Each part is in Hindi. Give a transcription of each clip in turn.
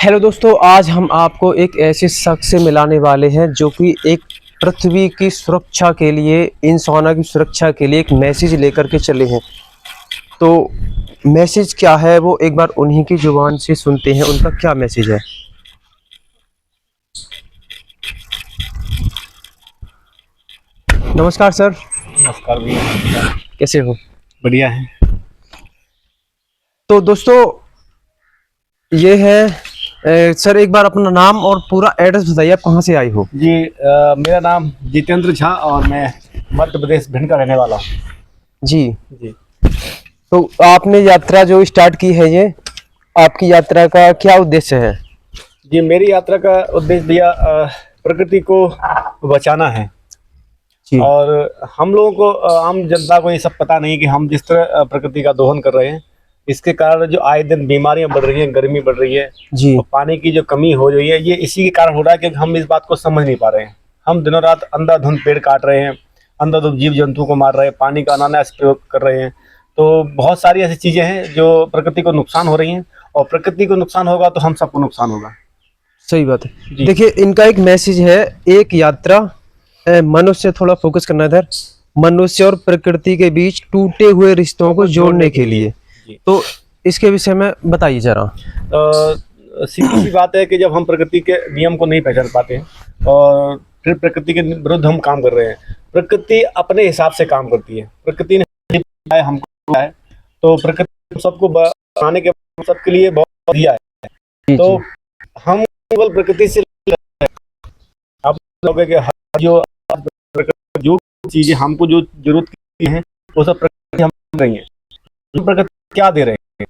हेलो दोस्तों, आज हम आपको एक ऐसे शख्स से मिलाने वाले हैं जो कि एक पृथ्वी की सुरक्षा के लिए, इंसानों की सुरक्षा के लिए एक मैसेज लेकर के चले हैं। तो मैसेज क्या है वो एक बार उन्हीं की जुबान से सुनते हैं, उनका क्या मैसेज है। नमस्कार सर। नमस्कार भैया। कैसे हो? बढ़िया है। तो दोस्तों ये है सर, एक बार अपना नाम और पूरा एड्रेस बताइए, आप कहाँ से आए हो? जी मेरा नाम जितेंद्र झा और मैं मध्य प्रदेश भिंड का रहने वाला हूँ। जी। जी तो आपने यात्रा जो स्टार्ट की है, ये आपकी यात्रा का क्या उद्देश्य है? जी मेरी यात्रा का उद्देश्य भैया प्रकृति को बचाना है। जी। और हम लोगों को आम जनता को ये सब पता नहीं कि हम जिस तरह प्रकृति का दोहन कर रहे हैं, इसके कारण जो आए दिन बीमारियां बढ़ रही हैं, गर्मी बढ़ रही है जी। और पानी की जो कमी हो रही है, ये इसी के कारण हो रहा है क्योंकि हम इस बात को समझ नहीं पा रहे हैं। हम दिनों रात अंधाधुंध पेड़ काट रहे हैं, अंधाधुंध जीव जंतु को मार रहे हैं, पानी का अनायास प्रयोग कर रहे हैं। तो बहुत सारी ऐसी चीज़ें हैं जो प्रकृति को नुकसान हो रही हैं, और प्रकृति को नुकसान होगा तो हम सबको नुकसान होगा। सही बात है। जी। देखिए, इनका एक मैसेज है, एक यात्रा, मनुष्य, थोड़ा फोकस करना इधर, मनुष्य और प्रकृति के बीच टूटे हुए रिश्तों को जोड़ने के लिए। जी। तो इसके विषय में बताइए जरा। सीधी सी बात है कि जब हम प्रकृति के नियम को नहीं पहचान पाते हैं और फिर प्रकृति के विरुद्ध हम काम कर रहे हैं। प्रकृति अपने हिसाब से काम करती है, प्रकृति ने बनाया, हमको बनाया है, तो प्रकृति सबको बनाने के सबके लिए बहुत दिया है। जी, तो जी। हम केवल प्रकृति से आप लोगों के जो जो चीजें हमको जो जरूरत की है वो सब प्रकृति हम रही है। प्रकृति क्या दे रहे हैं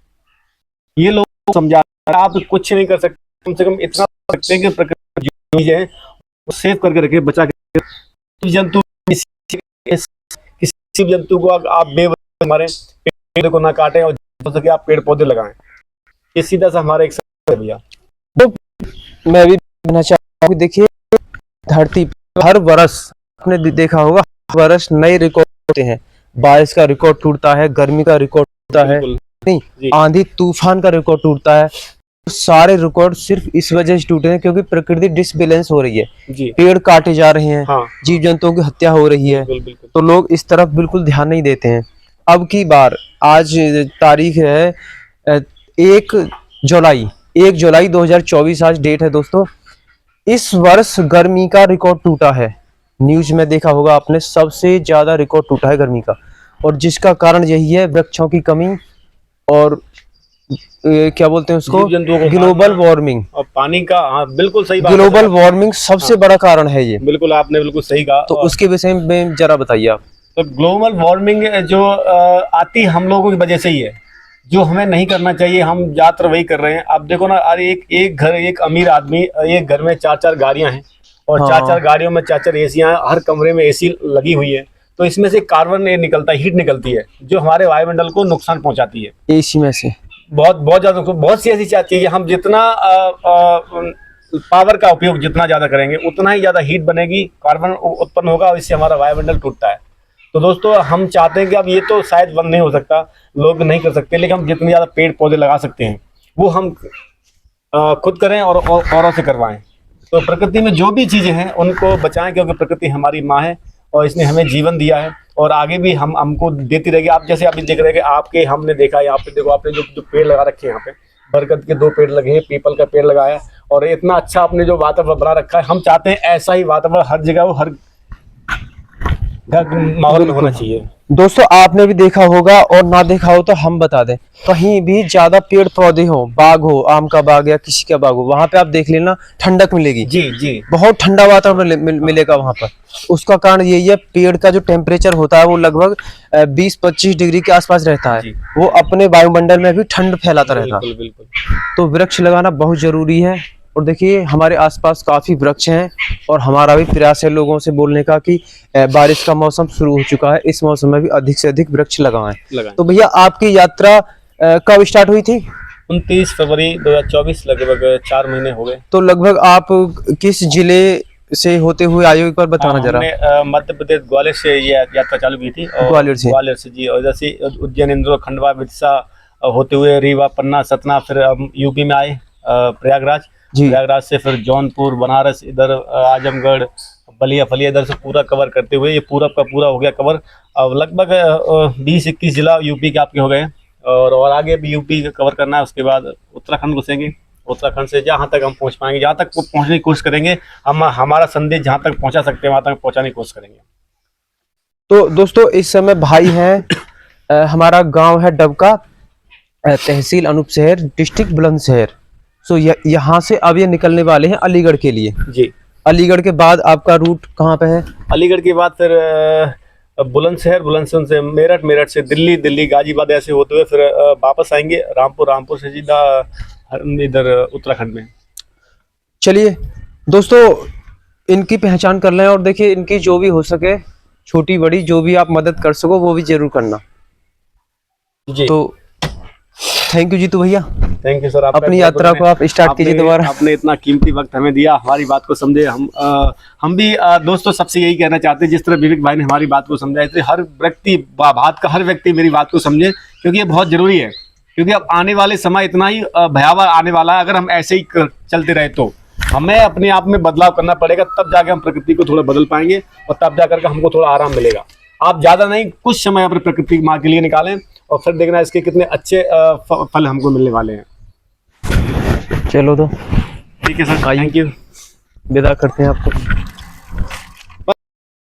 ये लोग समझा, आप कुछ नहीं कर सकते, कम से कम इतना कर सकते हैं कि प्रकृति जो चीजें हैं वो सेव करके रखे, बचा के। जंतु किसी भी जंतु को आप बेवजह मारें, पेड़ को ना काटें, और हो सके आप पेड़ पौधे लगाएं। ये सीधा सा हमारा एक सवाल है भैया। तो मैं भी कहना चाहता हूँ, देखिए, धरती पर हर वर्ष आपने देखा होगा, हर वर्ष नए रिकॉर्ड होते हैं। बारिश का रिकॉर्ड टूटता है, गर्मी का रिकॉर्ड टूटता है, नहीं, आंधी तूफान का रिकॉर्ड टूटता है। सारे रिकॉर्ड सिर्फ इस वजह से टूटे हैं क्योंकि प्रकृति डिसबैलेंस हो रही है। जी। पेड़ काटे जा रहे हैं। हाँ। जीव जंतुओं की हत्या हो रही है। बिल्कुल। तो लोग इस तरफ बिल्कुल ध्यान नहीं देते हैं। अब की बार, आज तारीख है 1 जुलाई 2024, आज डेट है दोस्तों। इस वर्ष गर्मी का रिकॉर्ड टूटा है। न्यूज में देखा होगा आपने, सबसे ज्यादा रिकॉर्ड टूटा है गर्मी का, और जिसका कारण यही है वृक्षों की कमी और क्या बोलते हैं उसको, ग्लोबल वार्मिंग और पानी का। हाँ बिल्कुल सही बात। ग्लोबल वार्मिंग सबसे बड़ा कारण है ये। बिल्कुल, आपने बिल्कुल सही कहा। तो उसके विषय में जरा बताइए आप। तो ग्लोबल वार्मिंग जो आती हम लोगों की वजह से ही है, जो हमें नहीं करना चाहिए, हम ज्यादातर वही कर रहे हैं। अब देखो ना, अरे एक घर, एक अमीर आदमी, एक घर में 4-4 गाड़ियां हैं और हाँ। 4-4 गाड़ियों में 4-4 एसियां हैं, हर कमरे में एसी लगी हुई है। तो इसमें से कार्बन निकलता है, हीट निकलती है, जो हमारे वायुमंडल को नुकसान पहुंचाती है। एसी में से बहुत ज्यादा, बहुत सी ऐसी चीजें, हम जितना पावर का उपयोग जितना ज्यादा करेंगे उतना ही ज्यादा हीट बनेगी, कार्बन उत्पन्न होगा, और इससे हमारा वायुमंडल टूटता है। तो दोस्तों, हम चाहते हैं कि अब ये तो शायद बंद नहीं हो सकता, लोग नहीं कर सकते, लेकिन हम जितने ज्यादा पेड़ पौधे लगा सकते हैं वो हम खुद करें और औरों से करवाएं। तो प्रकृति में जो भी चीजें हैं उनको बचाएं, क्योंकि प्रकृति हमारी माँ है और इसने हमें जीवन दिया है और आगे भी हमको देती रहेगी। आप जैसे अभी देख रहे हैं कि आपके, हमने देखा यहाँ पे, देखो आपने जो पेड़ लगा रखे हैं, यहाँ पे बरगद के 2 पेड़ लगे हैं, पीपल का पेड़ लगाया है, और इतना अच्छा आपने जो वातावरण बना रखा है। हम चाहते हैं ऐसा ही वातावरण हर जगह हो, हर माहौल में होना चाहिए। दोस्तों, आपने भी देखा होगा, और ना देखा हो तो हम बता दें, कहीं भी ज्यादा पेड़ पौधे हो, बाग हो, आम का बाग या किसी का बाग हो, वहां पे आप देख लेना, ठंडक मिलेगी। जी जी। बहुत ठंडा वातावरण मिलेगा वहां पर। उसका कारण यही है, पेड़ का जो टेम्परेचर होता है वो लगभग 20-25 डिग्री के आसपास रहता है। वो अपने वायुमंडल में भी ठंड फैलाता रहता है। बिल्कुल। तो वृक्ष लगाना बहुत जरूरी है। और देखिए, हमारे आसपास काफी वृक्ष हैं, और हमारा भी प्रयास है लोगों से बोलने का कि बारिश का मौसम शुरू हो चुका है, इस मौसम में भी अधिक से अधिक वृक्ष लगाएं। तो भैया, आपकी यात्रा कब स्टार्ट हुई थी? 29 फरवरी 2024, लगभग 4 महीने हो गए। तो लगभग आप किस जिले से होते हुए आए हो, एक बार बताना जरा। मध्य प्रदेश ग्वालियर से ये यात्रा चालू की थी। और ग्वालियर से जी, और जैसे उज्जैन, इंदौर, खंडवा, विदिशा होते हुए रीवा, पन्ना, सतना, फिर हम यूपी में आए, प्रयागराज, जी। प्रयागराज से फिर जौनपुर, बनारस, इधर आजमगढ़, बलिया फलिया, इधर से पूरा कवर करते हुए ये पूरब का पूरा हो गया कवर। अब लगभग 20-21 जिला यूपी के आपके हो गए, और आगे भी यूपी का कवर करना है। उसके बाद उत्तराखंड घुसेंगे, उत्तराखंड से जहाँ तक हम पहुँच पाएंगे, जहाँ तक पहुँचने की कोशिश करेंगे, हम हमारा संदेश जहाँ तक पहुँचा सकते हैं वहाँ तक पहुँचाने की कोशिश करेंगे। तो दोस्तों इस समय भाई हैं, हमारा गांव है डबका, तहसील अनूपशहर, डिस्ट्रिक्ट बुलंदशहर। सो यहाँ से अब ये निकलने वाले हैं अलीगढ़ के लिए। जी। अलीगढ़ के बाद आपका रूट कहाँ पे है? अलीगढ़ के बाद फिर बुलंदशहर, बुलंदशहर से मेरठ, मेरठ से दिल्ली, दिल्ली गाजीबाद, ऐसे होते हुए फिर वापस आएंगे रामपुर, रामपुर से सीधा इधर उत्तराखंड में। चलिए दोस्तों इनकी पहचान कर लें, और देखिए इनकी जो भी हो सके छोटी बड़ी जो भी आप मदद कर सको वो भी जरूर करना। जी। तो थैंक यू जीतू भैया, थैंक यू सर। अपनी यात्रा को आप स्टार्ट कीजिए दोबारा। आपने इतना कीमती वक्त हमें दिया, हमारी बात को समझे। हम भी दोस्तों सबसे यही कहना चाहते हैं, जिस तरह विवेक भाई ने हमारी बात को समझा, इसलिए हर व्यक्ति बात का हर व्यक्ति मेरी बात को समझे, क्योंकि ये बहुत जरूरी है। क्योंकि अब आने वाले समय इतना ही भयावह आने वाला है, अगर हम ऐसे ही चलते रहे तो हमें अपने आप में बदलाव करना पड़ेगा, तब जाके हम प्रकृति को थोड़ा बदल पाएंगे, और तब जाकर के हमको थोड़ा आराम मिलेगा। आप ज्यादा नहीं, कुछ समय अपने प्रकृति माँ के लिए निकालें, और फिर देखना इसके कितने अच्छे फल हमको मिलने वाले हैं। चलो तो ठीक है सर, थैंक यू। विदा करते हैं आपको।